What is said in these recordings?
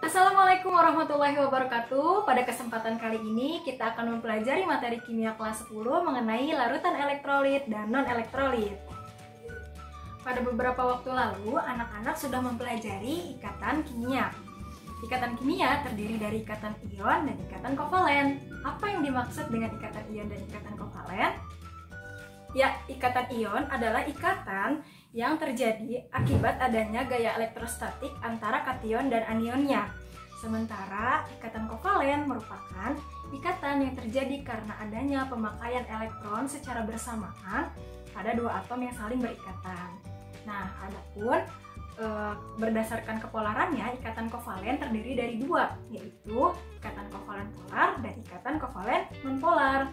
Assalamualaikum warahmatullahi wabarakatuh. Pada kesempatan kali ini kita akan mempelajari materi kimia kelas 10 mengenai larutan elektrolit dan non-elektrolit. Pada beberapa waktu lalu, anak-anak sudah mempelajari ikatan kimia. Ikatan kimia terdiri dari ikatan ion dan ikatan kovalen. Apa yang dimaksud dengan ikatan ion dan ikatan kovalen? Ya, ikatan ion adalah ikatan yang terjadi akibat adanya gaya elektrostatik antara kation dan anionnya. Sementara ikatan kovalen merupakan ikatan yang terjadi karena adanya pemakaian elektron secara bersamaan pada dua atom yang saling berikatan. Nah, adapun berdasarkan kepolarannya, ikatan kovalen terdiri dari dua, yaitu ikatan kovalen polar dan ikatan kovalen nonpolar.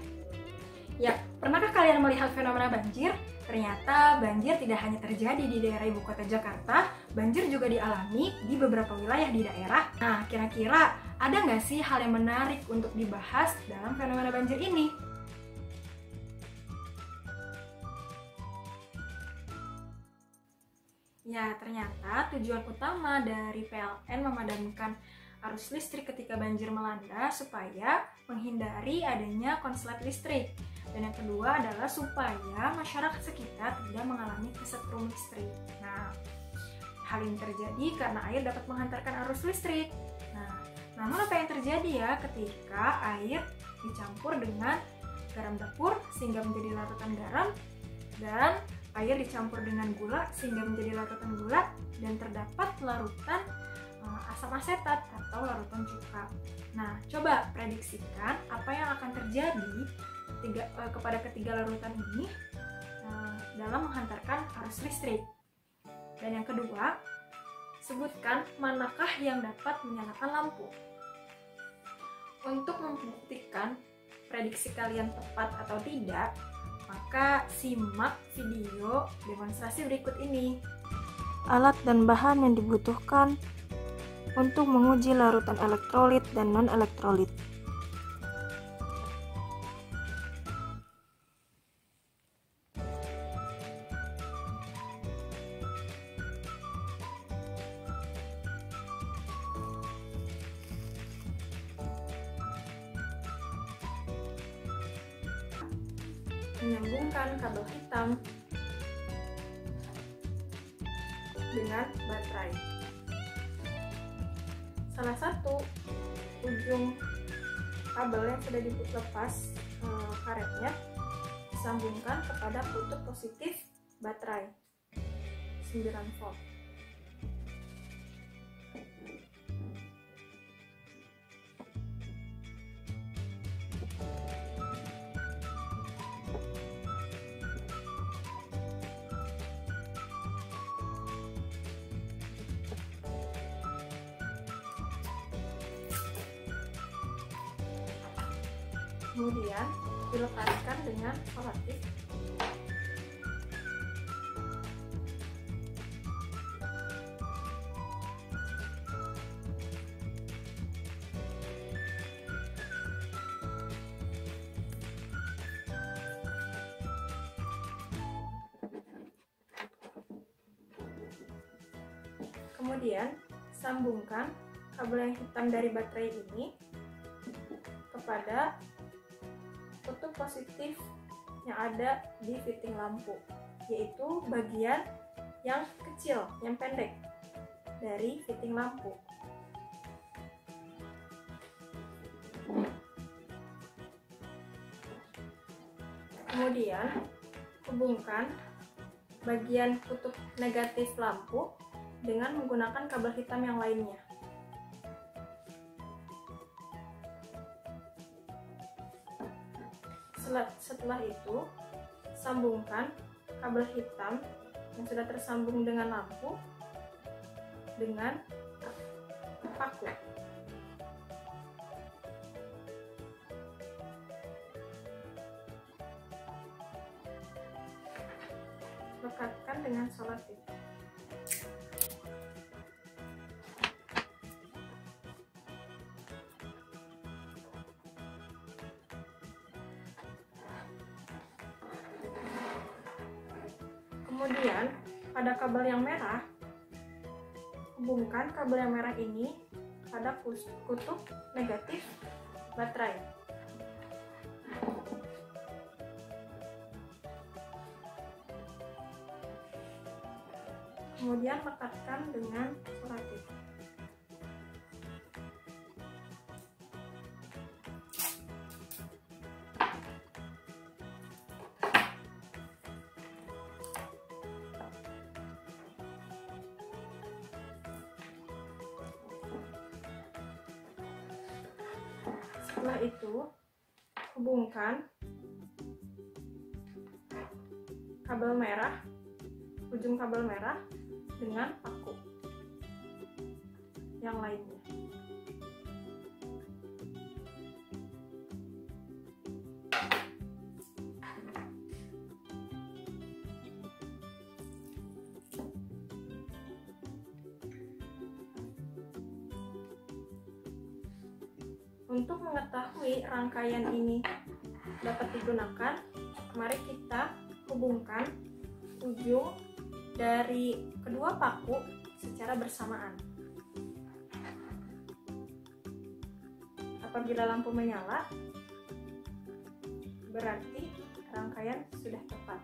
Ya, pernahkah kalian melihat fenomena banjir? Ternyata banjir tidak hanya terjadi di daerah ibu kota Jakarta, banjir juga dialami di beberapa wilayah di daerah. Nah, kira-kira ada nggak sih hal yang menarik untuk dibahas dalam fenomena banjir ini? Ya, ternyata tujuan utama dari PLN memadamkan arus listrik ketika banjir melanda supaya menghindari adanya konslet listrik. Dan yang kedua adalah supaya masyarakat sekitar tidak mengalami kesetrum listrik. Nah, hal ini terjadi karena air dapat menghantarkan arus listrik. Nah, namun apa yang terjadi ya ketika air dicampur dengan garam dapur sehingga menjadi larutan garam, dan air dicampur dengan gula sehingga menjadi larutan gula, dan terdapat larutan asam asetat atau larutan cuka. Nah, coba prediksikan apa yang akan terjadi kepada ketiga larutan ini dalam menghantarkan arus listrik. Dan yang kedua, sebutkan manakah yang dapat menyalakan lampu. Untuk membuktikan prediksi kalian tepat atau tidak, maka simak video demonstrasi berikut ini. Alat dan bahan yang dibutuhkan untuk menguji larutan elektrolit dan non-elektrolit. Menyambungkan kabel hitam dengan baterai. Salah satu ujung kabel yang sudah dilepas karetnya disambungkan kepada kutub positif baterai 9 volt. Kemudian dilepaskan dengan selotip. Kemudian sambungkan kabel yang hitam dari baterai ini kepada kutub positif yang ada di fitting lampu, yaitu bagian yang kecil, yang pendek dari fitting lampu. Kemudian hubungkan bagian kutub negatif lampu dengan menggunakan kabel hitam yang lainnya. Setelah itu, sambungkan kabel hitam yang sudah tersambung dengan lampu dengan paku. Lekatkan dengan selotip. Kemudian pada kabel yang merah, hubungkan kabel yang merah ini pada kutub negatif baterai. Kemudian lekatkan dengan selotip. Setelah itu, hubungkan ujung kabel merah dengan paku yang lainnya. Untuk mengetahui rangkaian ini dapat digunakan, mari kita hubungkan ujung dari kedua paku secara bersamaan. Apabila lampu menyala, berarti rangkaian sudah tepat.